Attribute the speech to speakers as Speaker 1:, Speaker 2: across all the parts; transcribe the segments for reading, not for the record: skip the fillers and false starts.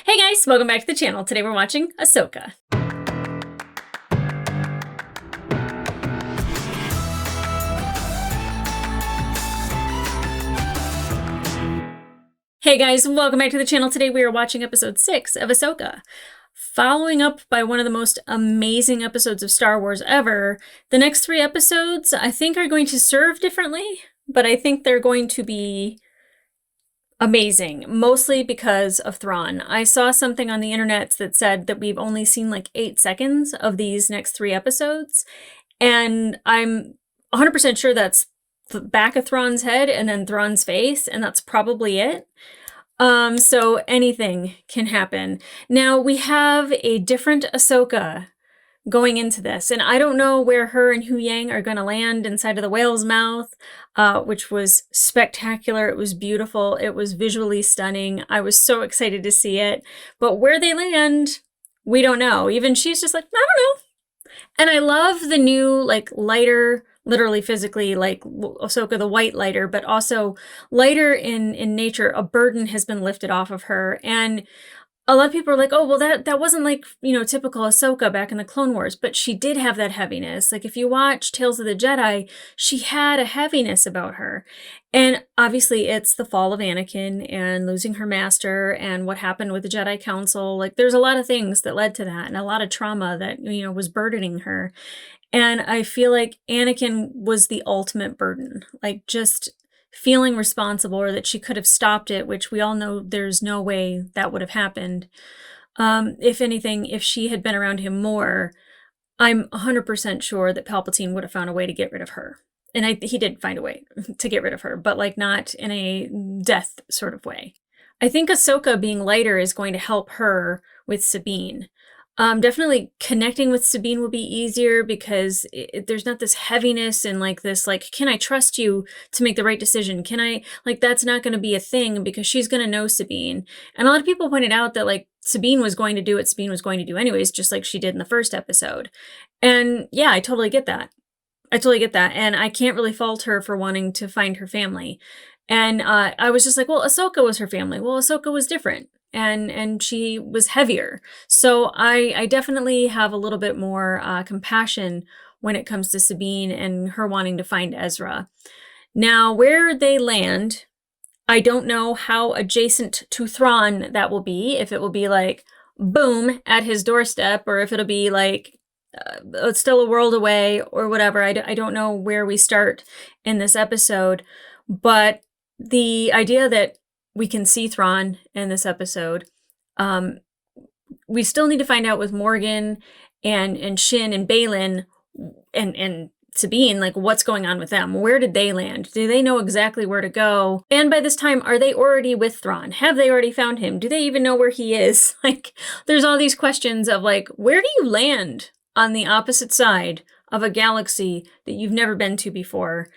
Speaker 1: Hey guys, welcome back to the channel. Today we're watching Ahsoka. Hey guys, welcome back to the channel. Today we are watching episode 6 of Ahsoka. Following up by one of the most amazing episodes of Star Wars ever, the next 3 episodes I think are going to serve differently, but I think they're going to be amazing, mostly because of Thrawn. I saw something on the internet that said that we've only seen like 8 seconds of these next 3 episodes, and I'm 100% sure that's the back of Thrawn's head and then Thrawn's face, and that's probably it. So anything can happen. Now, we have a different Ahsoka going into this, and I don't know where her and Hu Yang are going to land inside of the whale's mouth, which was spectacular. It was beautiful. It was visually stunning. I was so excited to see it. But where they land, we don't know. Even she's just like, I don't know. And I love the new, like, lighter, literally physically, like Ahsoka the white lighter, but also lighter in nature. A burden has been lifted off of her. And a lot of people are like, oh, well, that wasn't like, typical Ahsoka back in the Clone Wars, but she did have that heaviness. Like, if you watch Tales of the Jedi, she had a heaviness about her. And obviously it's the fall of Anakin and losing her master and what happened with the Jedi Council. Like, there's a lot of things that led to that and a lot of trauma that, was burdening her. And I feel like Anakin was the ultimate burden, like just feeling responsible, or that she could have stopped it, which we all know there's no way that would have happened. If anything, if she had been around him more, I'm 100% sure that Palpatine would have found a way to get rid of her. And he did find a way to get rid of her, but like not in a death sort of way. I think Ahsoka being lighter is going to help her with Sabine. Definitely connecting with Sabine will be easier because there's not this heaviness and like this, like, can I trust you to make the right decision? Can I, like, that's not going to be a thing because she's going to know Sabine. And a lot of people pointed out that like Sabine was going to do what Sabine was going to do anyways, just like she did in the first episode. And yeah, I totally get that. And I can't really fault her for wanting to find her family. And I was just like, well, Ahsoka was her family. Well, Ahsoka was different. And she was heavier. So I definitely have a little bit more compassion when it comes to Sabine and her wanting to find Ezra. Now, where they land, I don't know how adjacent to Thrawn that will be. If it will be like, boom, at his doorstep, or if it'll be like, it's still a world away or whatever. I don't know where we start in this episode. But the idea that we can see Thrawn in this episode. We still need to find out with Morgan and Shin and Baylan and Sabine, like, what's going on with them? Where did they land? Do they know exactly where to go? And by this time, are they already with Thrawn? Have they already found him? Do they even know where he is? Like, there's all these questions of like, where do you land on the opposite side of a galaxy that you've never been to before?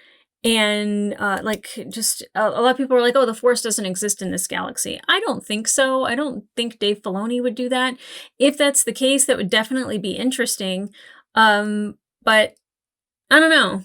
Speaker 1: And like, just a lot of people are like, oh, the Force doesn't exist in this galaxy. I don't think so. I don't think Dave Filoni would do that. If that's the case, that would definitely be interesting. But I don't know.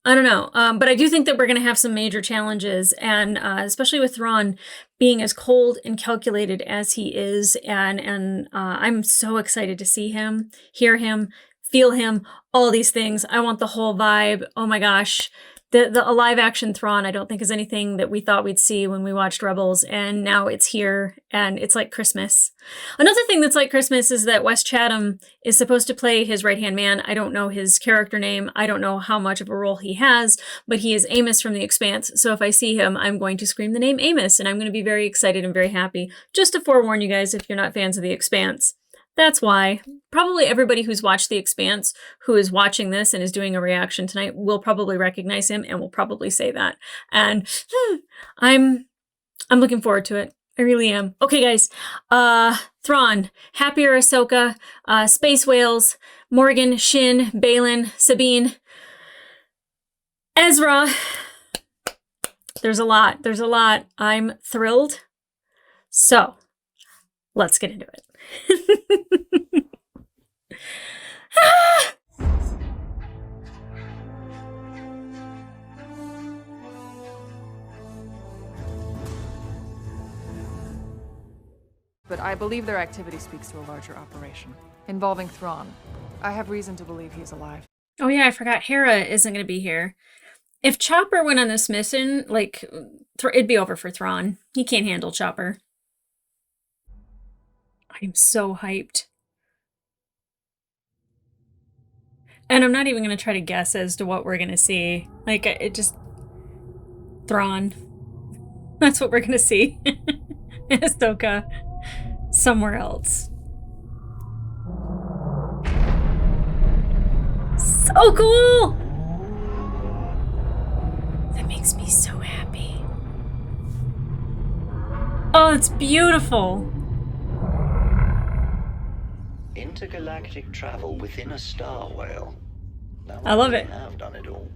Speaker 1: But I do think that we're going to have some major challenges, and especially with Thrawn being as cold and calculated as he is. And I'm so excited to see him, hear him, feel him, all these things. I want the whole vibe. Oh my gosh. A live action Thrawn, I don't think is anything that we thought we'd see when we watched Rebels, and now it's here, and it's like Christmas. Another thing that's like Christmas is that Wes Chatham is supposed to play his right-hand man. I don't know his character name. I don't know how much of a role he has, but he is Amos from The Expanse, so if I see him, I'm going to scream the name Amos, and I'm going to be very excited and very happy. Just to forewarn you guys, if you're not fans of The Expanse. That's why. Probably everybody who's watched The Expanse, who is watching this and is doing a reaction tonight, will probably recognize him and will probably say that. And I'm looking forward to it. I really am. Okay, guys. Thrawn, Happier Ahsoka, Space Whales, Morgan, Shin, Baylan, Sabine, Ezra. There's a lot. I'm thrilled. So, let's get into it.
Speaker 2: But I believe their activity speaks to a larger operation involving Thrawn. I have reason to believe he is alive.
Speaker 1: Oh yeah, I forgot Hera isn't going to be here. If Chopper went on this mission, like, it'd be over for Thrawn. He can't handle Chopper. I'm so hyped. And I'm not even going to try to guess as to what we're going to see. Like, it just... Thrawn. That's what we're going to see. Ahsoka. Somewhere else. So cool! That makes me so happy. Oh, it's beautiful.
Speaker 3: Intergalactic travel within a star whale. Now,
Speaker 1: I love it.
Speaker 3: Have done it all.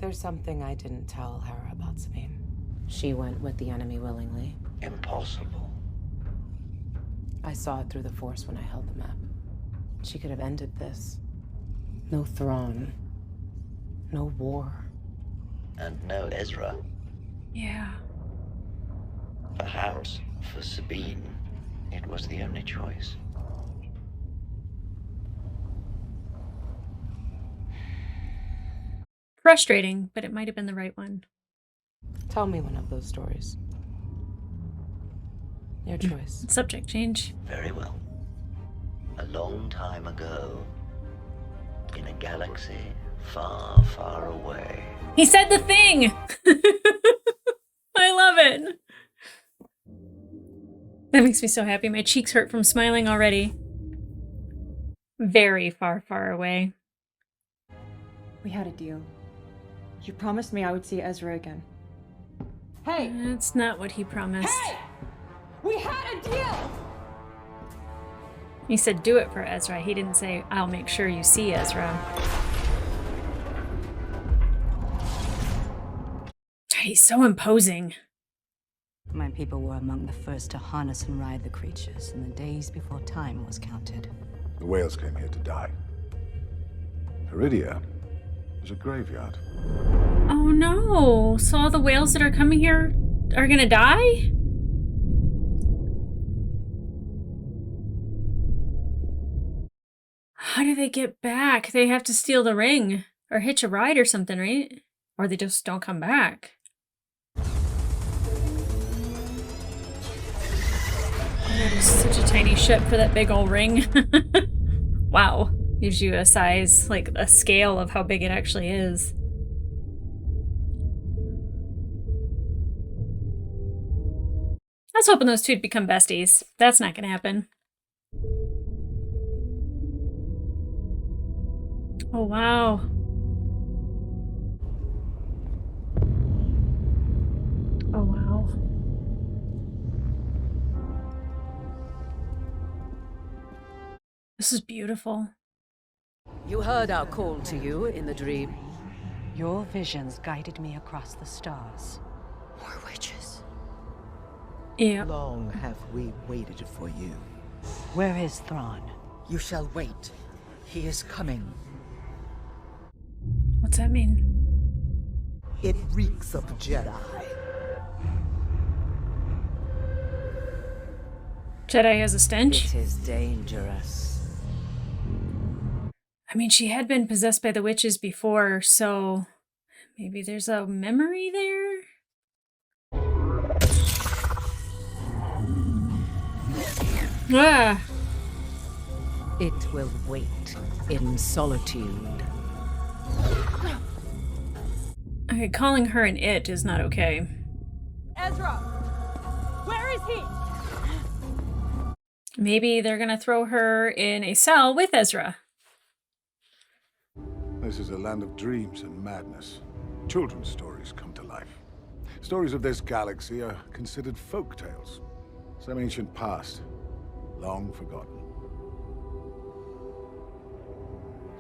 Speaker 4: There's something I didn't tell her about Sabine. She went with the enemy willingly.
Speaker 3: Impossible.
Speaker 4: I saw it through the Force when I held the map. She could have ended this. No Thrawn. No war.
Speaker 3: And no Ezra.
Speaker 1: Yeah.
Speaker 3: Perhaps for Sabine, it was the only choice.
Speaker 1: Frustrating, but it might have been the right one.
Speaker 4: Tell me one of those stories. Your choice.
Speaker 1: Subject change.
Speaker 3: Very well. A long time ago, in a galaxy far, far away.
Speaker 1: He said the thing! I love it. That makes me so happy. My cheeks hurt from smiling already. Very far, far away.
Speaker 5: We had a deal. You promised me I would see Ezra again. Hey!
Speaker 1: That's not what he promised.
Speaker 5: Hey! We had a deal!
Speaker 1: He said do it for Ezra. He didn't say, I'll make sure you see Ezra. He's so imposing.
Speaker 6: My people were among the first to harness and ride the creatures in the days before time was counted.
Speaker 7: The whales came here to die. Iridia was a graveyard.
Speaker 1: Oh no! So all the whales that are coming here are gonna die? How do they get back? They have to steal the ring or hitch a ride or something, right? Or they just don't come back. That is such a tiny ship for that big old ring. Wow. Gives you a size, like a scale of how big it actually is. I was hoping those two would become besties. That's not gonna happen. Oh, wow. Oh, wow. This is beautiful.
Speaker 8: You heard our call to you in the dream.
Speaker 6: Your visions guided me across the stars.
Speaker 8: More witches.
Speaker 1: Yeah.
Speaker 9: Long have we waited for you.
Speaker 6: Where is Thrawn?
Speaker 9: You shall wait. He is coming.
Speaker 1: What's that mean?
Speaker 9: It reeks of Jedi.
Speaker 1: Jedi has a stench?
Speaker 8: It is dangerous.
Speaker 1: I mean, she had been possessed by the witches before, so maybe there's a memory there? Ah!
Speaker 8: It will wait in solitude.
Speaker 1: Okay, calling her an it is not okay.
Speaker 5: Ezra! Where is he?
Speaker 1: Maybe they're gonna throw her in a cell with Ezra.
Speaker 7: This is a land of dreams and madness. Children's stories come to life. Stories of this galaxy are considered folk tales. Some ancient past, long forgotten.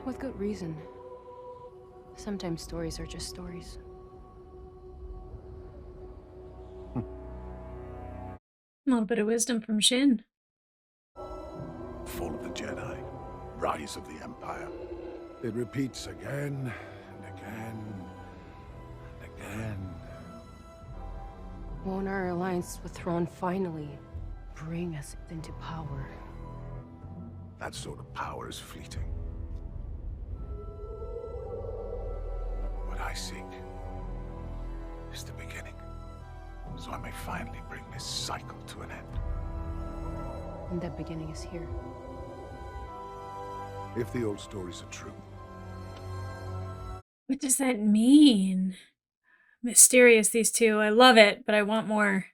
Speaker 4: With good reason. Sometimes stories are just stories.
Speaker 1: A little bit of wisdom from Shin.
Speaker 7: Fall of the Jedi, rise of the Empire. It repeats again and again and again.
Speaker 4: Won't our alliance with Thrawn finally bring us into power?
Speaker 7: That sort of power is fleeting. What I seek is the beginning, so I may finally bring this cycle to an end.
Speaker 4: And that beginning is here.
Speaker 7: If the old stories are true.
Speaker 1: What does that mean? Mysterious, these two. I love it, but I want more.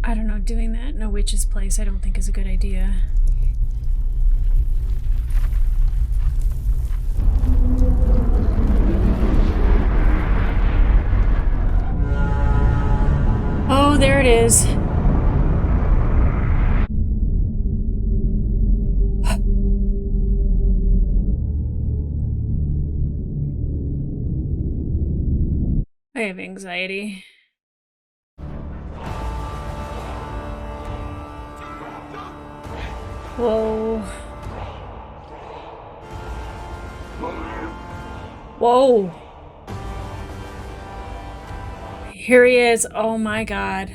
Speaker 1: I don't know, doing that in a witch's place I don't think is a good idea. Oh, there it is. I have anxiety. Whoa. Whoa. Here he is. Oh my god.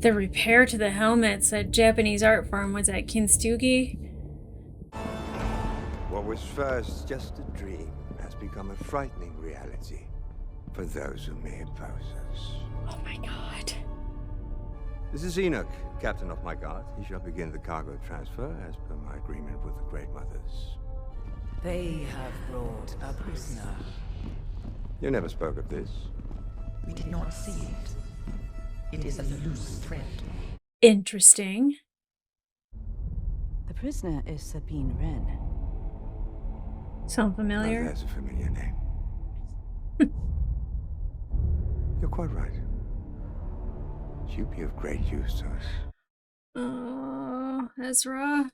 Speaker 1: The repair to the helmets at Japanese art farm was at Kintsugi.
Speaker 10: What was first just a dream has become a frightening reality for those who may oppose us.
Speaker 1: Oh my god.
Speaker 10: This is Enoch, captain of my guard. He shall begin the cargo transfer as per my agreement with the Great Mothers.
Speaker 8: They have brought a prisoner.
Speaker 10: You never spoke of this.
Speaker 9: We did not see it. It is a loose thread.
Speaker 1: Interesting.
Speaker 6: The prisoner is Sabine Wren.
Speaker 1: Sound
Speaker 10: Oh,
Speaker 1: familiar?
Speaker 10: there's a familiar name. You're quite right. She'd be of great use to us.
Speaker 1: Oh, Ezra.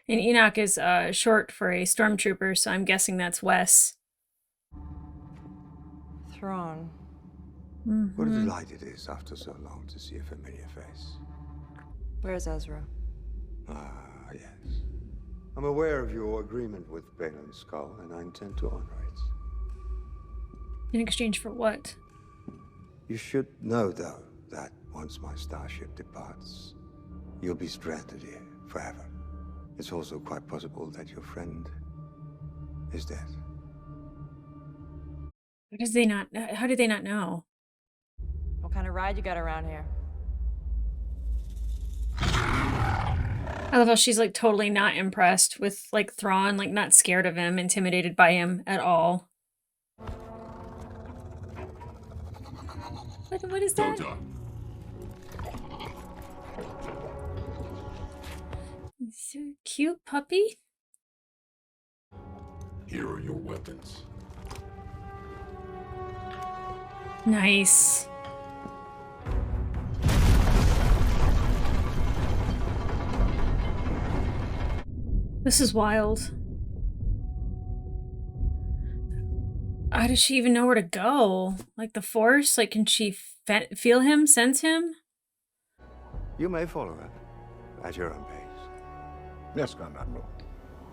Speaker 1: And Enoch is short for a stormtrooper, so I'm guessing that's Wes.
Speaker 2: Thrawn.
Speaker 10: What a delight it is after so long to see a familiar face.
Speaker 2: Where's Ezra?
Speaker 10: Ah, yes. I'm aware of your agreement with Balin's Skull, and I intend to honor it.
Speaker 1: In exchange for what?
Speaker 10: You should know, though, that once my starship departs, you'll be stranded here forever. It's also quite possible that your friend is dead.
Speaker 1: How did they not know?
Speaker 2: What kind of ride you got around here?
Speaker 1: I love how she's like totally not impressed with like Thrawn, like not scared of him, intimidated by him at all. What is that? So cute puppy.
Speaker 11: Here are your weapons.
Speaker 1: Nice. This is wild. How does she even know where to go? Like the Force? Like, can she feel him, sense him?
Speaker 10: You may follow her at your own pace.
Speaker 7: Yes, Admiral.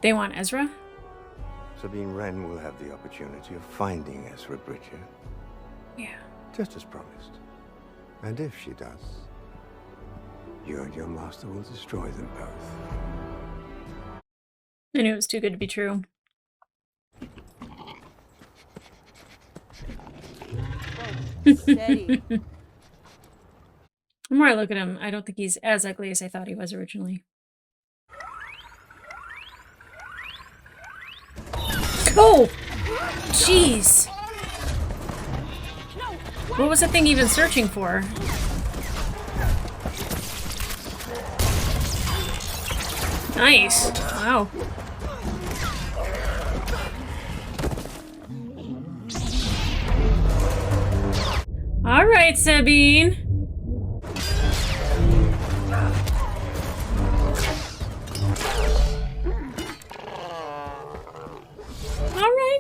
Speaker 1: They want Ezra?
Speaker 10: Sabine Wren will have the opportunity of finding Ezra Bridger.
Speaker 1: Yeah.
Speaker 10: Just as promised. And if she does, you and your master will destroy them both.
Speaker 1: I knew it was too good to be true.
Speaker 2: Steady.
Speaker 1: The more I look at him, I don't think he's as ugly as I thought he was originally. Oh! Jeez! What was the thing even searching for? Nice. Wow. All right, Sabine. All right.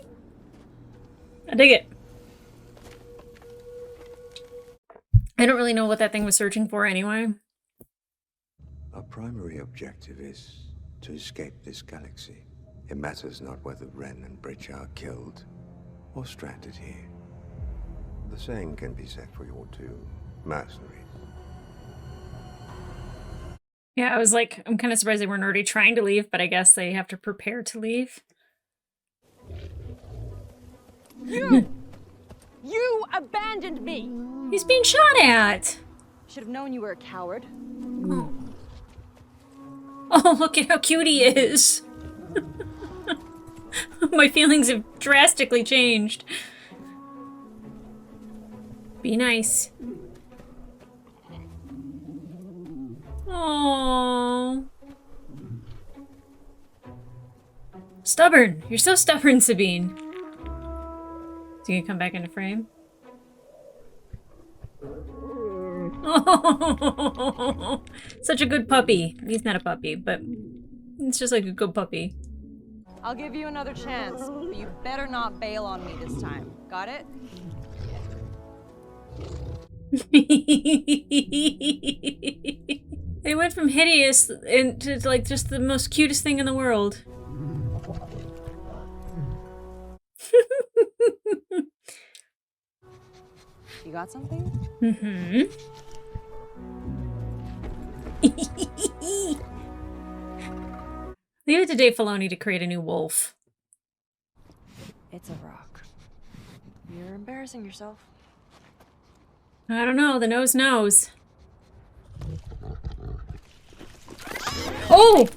Speaker 1: I dig it. really know what that thing was searching for anyway.
Speaker 10: Our primary objective is to escape this galaxy. It matters not whether Wren and Bridge are killed or stranded here. The same can be said for your two mercenaries.
Speaker 1: Yeah, I was like, I'm kind of surprised they weren't already trying to leave, but I guess they have to prepare to leave.
Speaker 12: You abandoned me!
Speaker 1: He's being shot at!
Speaker 12: Should have known you were a coward.
Speaker 1: Oh, oh look at how cute he is! My feelings have drastically changed. Be nice. Aww. Stubborn! You're so stubborn, Sabine. Is he gonna come back into frame? Oh, such a good puppy. He's not a puppy, but it's just like a good puppy.
Speaker 12: I'll give you another chance, but you better not bail on me this time. Got it?
Speaker 1: They went from hideous into like just the most cutest thing in the world.
Speaker 12: You got something?
Speaker 1: Mm-hmm. Leave it to Dave Filoni to create a new wolf.
Speaker 12: It's a rock. You're embarrassing yourself.
Speaker 1: I don't know, the nose knows. Oh!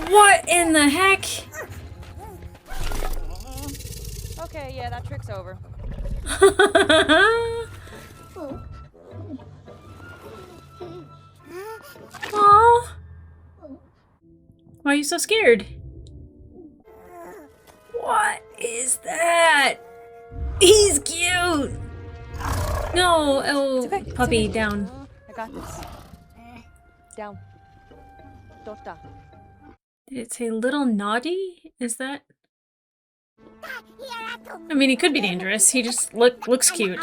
Speaker 1: What in the heck?
Speaker 12: Okay, yeah, that trick's over.
Speaker 1: Aww. Why are you so scared? What is that? He's cute! No, oh,
Speaker 12: okay,
Speaker 1: puppy, down.
Speaker 12: I got this. Down. Tota.
Speaker 1: Did it say little naughty? Is that? I mean, he could be dangerous. He just looks cute.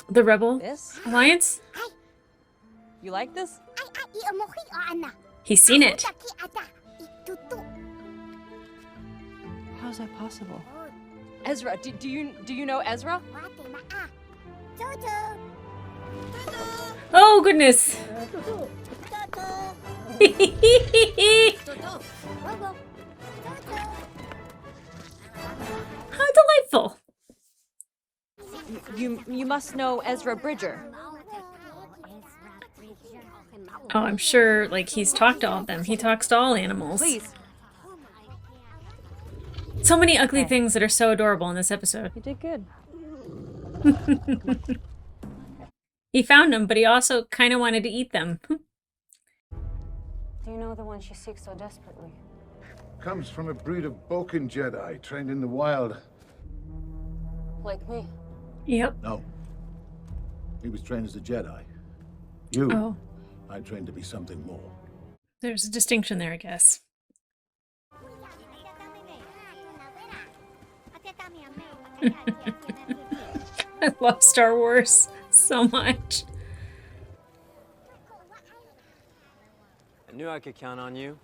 Speaker 1: The Rebel Alliance?
Speaker 12: You like this?
Speaker 1: He's seen it.
Speaker 12: How's that possible? Ezra, do you know Ezra?
Speaker 1: Oh goodness! How delightful!
Speaker 12: You must know Ezra Bridger.
Speaker 1: Oh, I'm sure, like, he's talked to all of them. He talks to all animals.
Speaker 12: Please.
Speaker 1: So many ugly things that are so adorable in this episode.
Speaker 12: You did good.
Speaker 1: He found them, but he also kind of wanted to eat them.
Speaker 13: Do you know the one she seeks so desperately?
Speaker 7: Comes from a breed of Balkan Jedi trained in the wild.
Speaker 13: Like me?
Speaker 1: Yep.
Speaker 7: No. He was trained as a Jedi. You,
Speaker 1: oh.
Speaker 7: I trained to be something more.
Speaker 1: There's a distinction there, I guess. I love Star Wars so much.
Speaker 14: I knew I could count on you.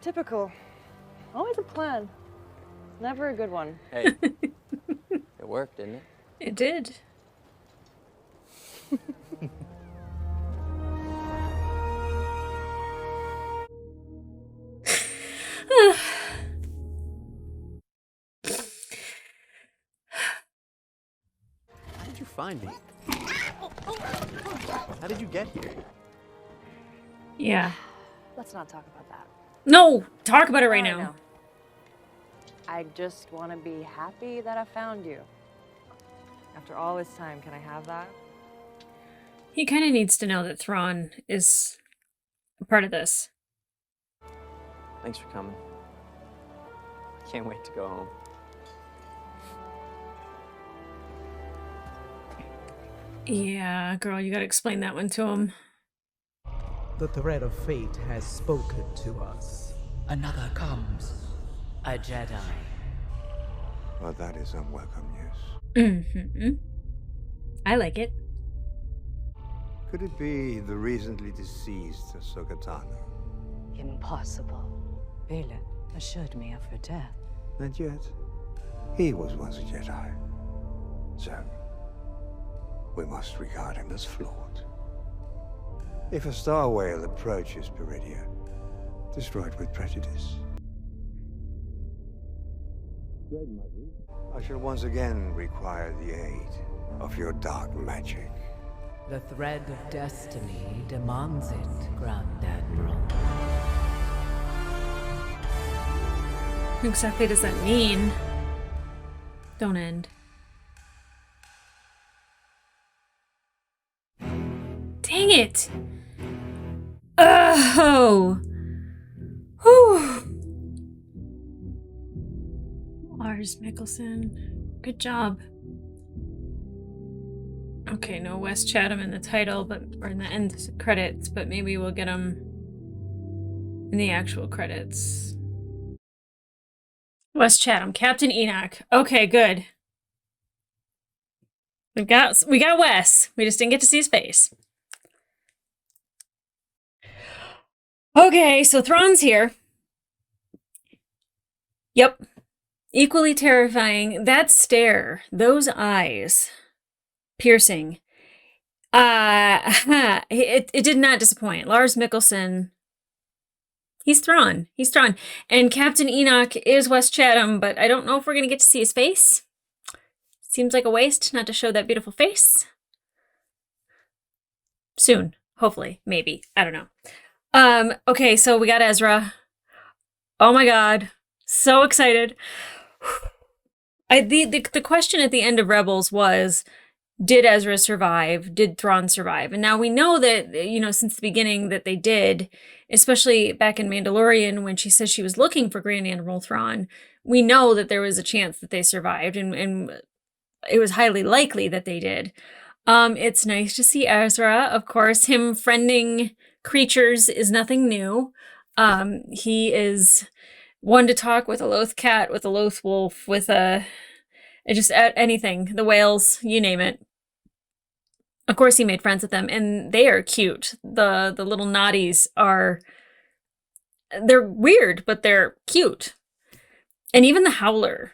Speaker 12: Typical. Always a plan. Never a good one.
Speaker 14: Hey, it worked, didn't it?
Speaker 1: It did.
Speaker 14: How did you find me? How did you get here?
Speaker 1: Yeah.
Speaker 12: Let's not talk about that.
Speaker 1: No! Talk about it right now.
Speaker 12: I just want to be happy that I found you. After all this time, can I have that?
Speaker 1: He kind of needs to know that Thrawn is a part of this.
Speaker 14: Thanks for coming. Can't wait to go home.
Speaker 1: Yeah, girl, you gotta explain that one to him.
Speaker 15: The thread of fate has spoken to us.
Speaker 9: Another comes. A Jedi.
Speaker 10: Well, that is unwelcome news.
Speaker 1: Mm-hmm. I like it.
Speaker 10: Could it be the recently deceased Ahsoka Tano?
Speaker 6: Impossible. Balin assured me of her death.
Speaker 10: And yet, he was once a Jedi. So, we must regard him as flawed. If a star whale approaches Peridia, destroy it with prejudice. Great Mother, I shall once again require the aid of your dark magic.
Speaker 9: The thread of destiny demands it, Grand Admiral.
Speaker 1: What exactly does that mean? Don't end. Dang it! Oh! Whew. Lars Mikkelsen. Good job. Okay, no Wes Chatham in the title, or in the end credits, but maybe we'll get him in the actual credits. Wes Chatham, Captain Enoch. Okay, good. We got Wes. We just didn't get to see his face. Okay, so Thrawn's here. Yep. Equally terrifying. That stare, those eyes. Piercing. It did not disappoint. Lars Mikkelsen. He's Thrawn. He's Thrawn. And Captain Enoch is Wes Chatham, but I don't know if we're going to get to see his face. Seems like a waste not to show that beautiful face. Soon. Hopefully. Maybe. I don't know. Okay, so we got Ezra. Oh my god. So excited. The question at the end of Rebels was, did Ezra survive? Did Thrawn survive? And now we know that, since the beginning that they did, especially back in Mandalorian when she says she was looking for Grand Admiral Thrawn, we know that there was a chance that they survived, and it was highly likely that they did. It's nice to see Ezra. Of course, him friending creatures is nothing new. He is one to talk with a loath cat, with a loath wolf, with just anything, the whales, you name it. Of course, he made friends with them, and they are cute. The little naughties they're weird, but they're cute. And even the Howler,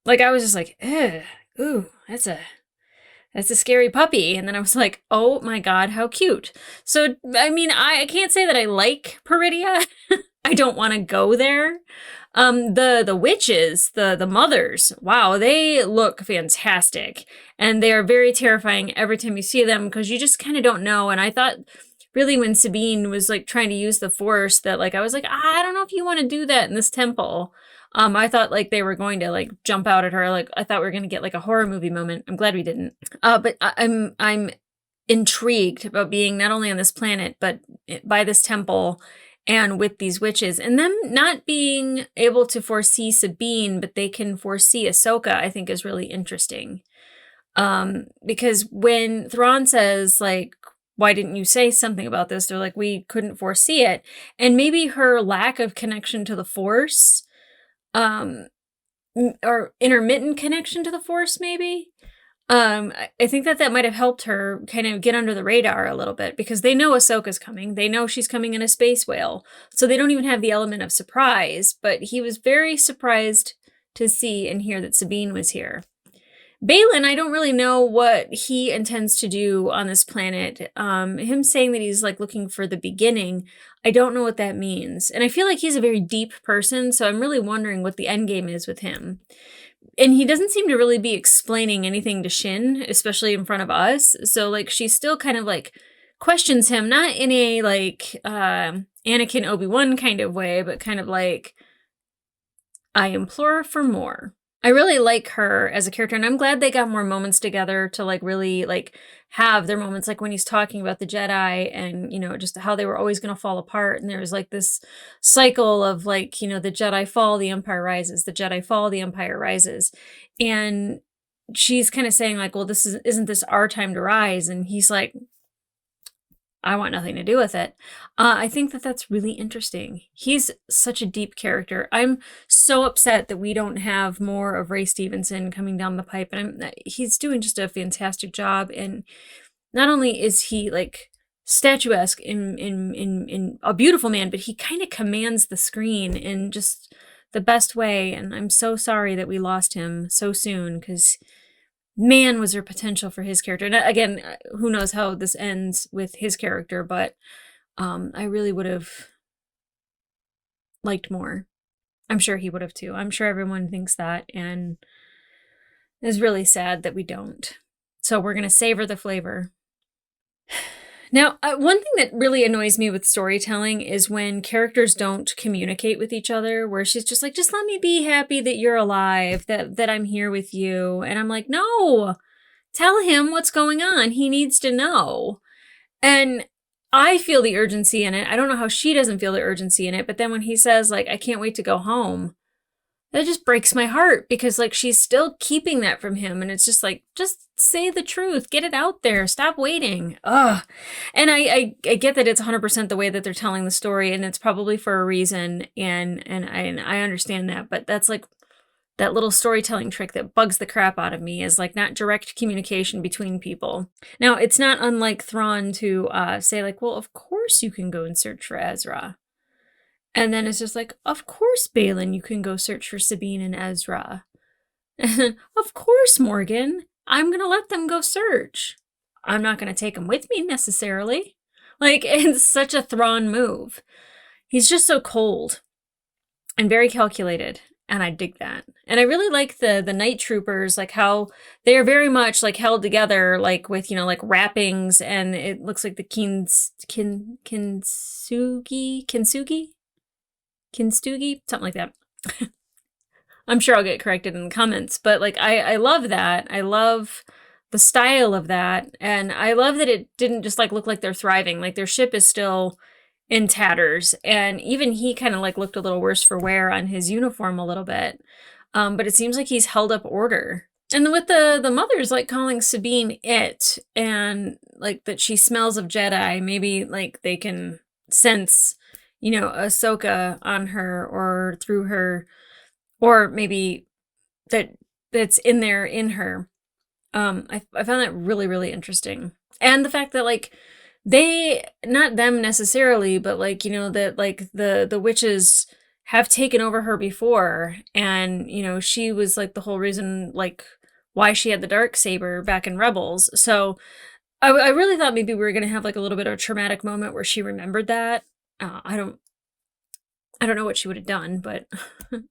Speaker 1: like I was just like, ooh, that's a scary puppy. And then I was like, oh my god, how cute. So, I mean, I can't say that I like Peridia. I don't want to go there. The witches, the mothers, wow, they look fantastic. And they are very terrifying every time you see them, because you just kind of don't know. And I thought really when Sabine was like trying to use the Force, that like I was like, I don't know if you want to do that in this temple. I thought like they were going to like jump out at her. Like I thought we were going to get like a horror movie moment. I'm glad we didn't. But I'm intrigued about being not only on this planet, but by this temple and with these witches, and them not being able to foresee Sabine, but they can foresee Ahsoka, I think is really interesting. Because when Thrawn says like, why didn't you say something about this? They're like, we couldn't foresee it. And maybe her lack of connection to the Force, or intermittent connection to the Force, maybe. I think that might have helped her kind of get under the radar a little bit, because they know Ahsoka's coming. They know she's coming in a space whale. So they don't even have the element of surprise, but he was very surprised to see and hear that Sabine was here. Balin, I don't really know what he intends to do on this planet. Him saying that he's like looking for the beginning, I don't know what that means. And I feel like he's a very deep person, so I'm really wondering what the end game is with him. And he doesn't seem to really be explaining anything to Shin, especially in front of us. So like she still kind of like questions him, not in a like Anakin Obi-Wan kind of way, but kind of like, I implore for more. I really like her as a character, and I'm glad they got more moments together to like really like have their moments, like when he's talking about the Jedi and, just how they were always going to fall apart. And there was like this cycle of like, the Jedi fall, the Empire rises, the Jedi fall, the Empire rises. And she's kind of saying like, well, isn't this our time to rise? And he's like, I want nothing to do with it. I think that that's really interesting. He's such a deep character. I'm so upset that we don't have more of Ray Stevenson coming down the pipe, and he's doing just a fantastic job. And not only is he like statuesque in a beautiful man, but he kind of commands the screen in just the best way. And I'm so sorry that we lost him so soon, because man, was there potential for his character. And again, who knows how this ends with his character, but I really would have liked more. I'm sure he would have too. I'm sure everyone thinks that, and it's really sad that we don't. So we're going to savor the flavor. Now, one thing that really annoys me with storytelling is when characters don't communicate with each other, where she's just like, just let me be happy that you're alive, that I'm here with you. And I'm like, no, tell him what's going on. He needs to know. And I feel the urgency in it. I don't know how she doesn't feel the urgency in it. But then when he says, like, I can't wait to go home, that just breaks my heart, because like she's still keeping that from him. And it's just like, just say the truth, get it out there, stop waiting. Ugh. And I get that it's 100% the way that they're telling the story, and it's probably for a reason. And I understand that, but that's like that little storytelling trick that bugs the crap out of me, is like not direct communication between people. Now, it's not unlike Thrawn to say like, well, of course you can go and search for Ezra. And then it's just like, of course, Balin, you can go search for Sabine and Ezra. Of course, Morgan, I'm going to let them go search. I'm not going to take them with me necessarily. Like, it's such a Thrawn move. He's just so cold and very calculated. And I dig that. And I really like the night troopers, like how they are very much like held together, like with, you know, like wrappings. And it looks like the Kintsugi, something like that. I'm sure I'll get corrected in the comments, but like I love that. I love the style of that, and I love that it didn't just like look like they're thriving. Like their ship is still in tatters, and even he kind of like looked a little worse for wear on his uniform a little bit. But it seems like he's held up order. And with the mother's like calling Sabine it, and like that she smells of Jedi, maybe like they can sense, you know, Ahsoka on her or through her, or maybe that's in there in her. I found that really, really interesting. And the fact that like they, not them necessarily, but like, you know, that like the witches have taken over her before, and, you know, she was like the whole reason like why she had the dark saber back in Rebels. So I really thought maybe we were going to have like a little bit of a traumatic moment where she remembered that. I don't know what she would have done, but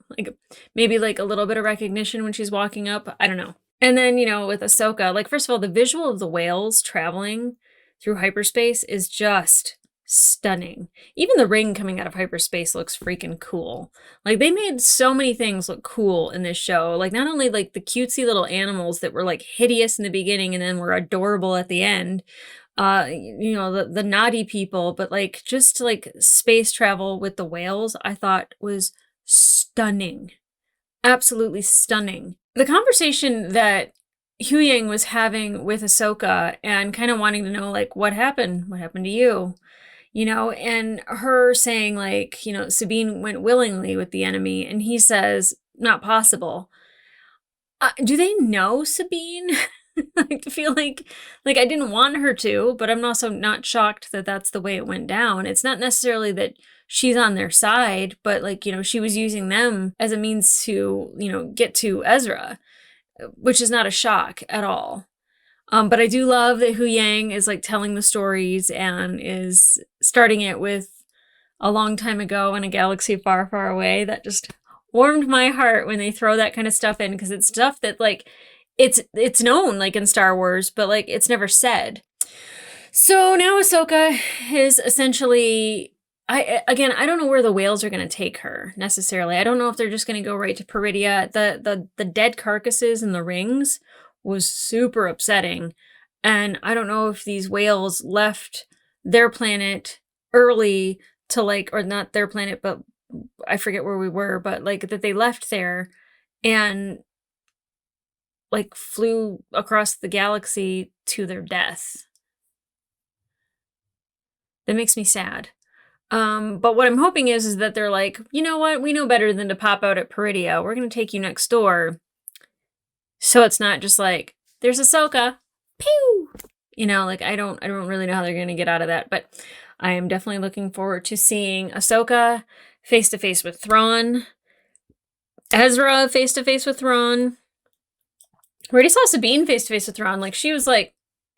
Speaker 1: like maybe like a little bit of recognition when she's walking up. I don't know. And then, you know, with Ahsoka, like first of all, the visual of the whales traveling through hyperspace is just stunning. Even the ring coming out of hyperspace looks freaking cool. Like they made so many things look cool in this show. Like not only like the cutesy little animals that were like hideous in the beginning and then were adorable at the end, you know, the naughty people, but like just like space travel with the whales, I thought was stunning. Absolutely stunning. The conversation that Huyang was having with Ahsoka and kind of wanting to know like what happened to you, you know, and her saying like, you know, Sabine went willingly with the enemy, and he says not possible. Do they know Sabine? I feel like I didn't want her to, but I'm also not shocked that that's the way it went down. It's not necessarily that she's on their side, but like, you know, she was using them as a means to, you know, get to Ezra, which is not a shock at all. But I do love that Huyang is like telling the stories and is starting it with a long time ago in a galaxy far, far away. That just warmed my heart when they throw that kind of stuff in, because it's stuff that like it's known like in Star Wars, but like it's never said. So now Ahsoka is essentially, I don't know where the whales are going to take her necessarily. I don't know if they're just going to go right to Peridia. The dead carcasses in the rings was super upsetting, and I don't know if these whales left their planet early to like, or not their planet, but I forget where we were, but like that they left there and like flew across the galaxy to their death. That makes me sad. But what I'm hoping is that they're like, you know what? We know better than to pop out at Peridia. We're going to take you next door. So it's not just like, there's Ahsoka. Pew! You know, like I don't really know how they're going to get out of that, but I am definitely looking forward to seeing Ahsoka face to face with Thrawn. Ezra face to face with Thrawn. We already saw Sabine face to face with Thrawn. Like she was like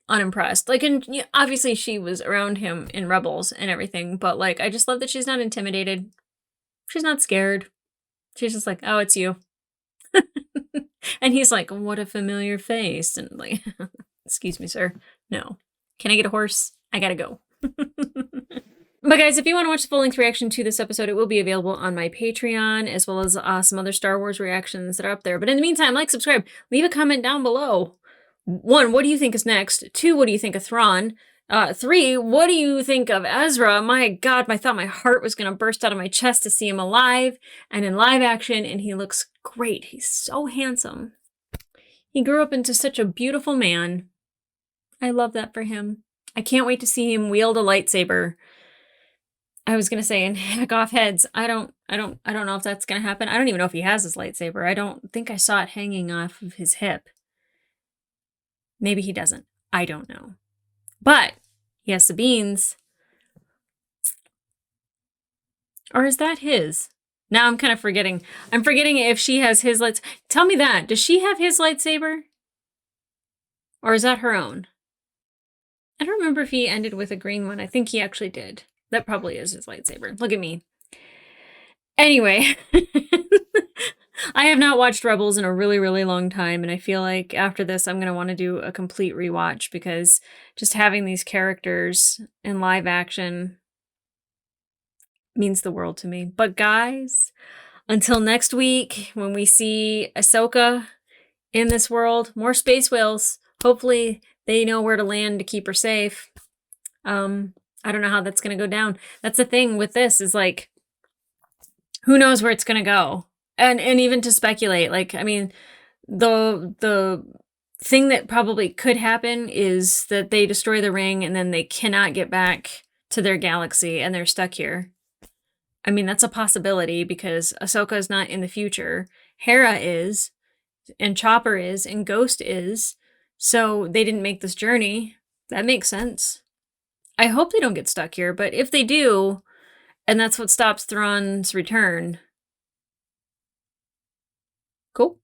Speaker 1: unimpressed. Like, and obviously she was around him in Rebels and everything, but like I just love that she's not intimidated. She's not scared. She's just like, oh, it's you. And he's like, what a familiar face. And like, excuse me, sir. No. Can I get a horse? I gotta go. But guys, if you want to watch the full-length reaction to this episode, it will be available on my Patreon, as well as some other Star Wars reactions that are up there. But in the meantime, like, subscribe, leave a comment down below. 1, what do you think is next? 2, what do you think of Thrawn? 3, what do you think of Ezra? My God, I thought my heart was going to burst out of my chest to see him alive and in live action, and he looks great. He's so handsome. He grew up into such a beautiful man. I love that for him. I can't wait to see him wield a lightsaber. I was going to say, and hack off heads. I don't know if that's going to happen. I don't even know if he has his lightsaber. I don't think I saw it hanging off of his hip. Maybe he doesn't. I don't know. But he has Sabine's. Or is that his? Now I'm kind of forgetting. I'm forgetting if she has his lights. Tell me that. Does she have his lightsaber? Or is that her own? I don't remember if he ended with a green one. I think he actually did. That probably is his lightsaber. Look at me. Anyway, I have not watched Rebels in a really, really long time, and I feel like after this I'm going to want to do a complete rewatch because just having these characters in live action means the world to me. But guys, until next week when we see Ahsoka in this world, more space whales. Hopefully they know where to land to keep her safe. I don't know how that's going to go down. That's the thing with this is like, who knows where it's going to go? And even to speculate, like, I mean, the thing that probably could happen is that they destroy the ring and then they cannot get back to their galaxy and they're stuck here. I mean, that's a possibility because Ahsoka is not in the future. Hera is, and Chopper is, and Ghost is. So they didn't make this journey. That makes sense. I hope they don't get stuck here, but if they do, and that's what stops Thrawn's return, cool.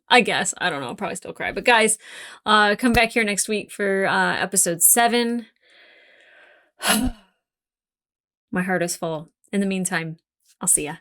Speaker 1: I guess. I don't know. I'll probably still cry. But guys, come back here next week for episode 7. My heart is full. In the meantime, I'll see ya.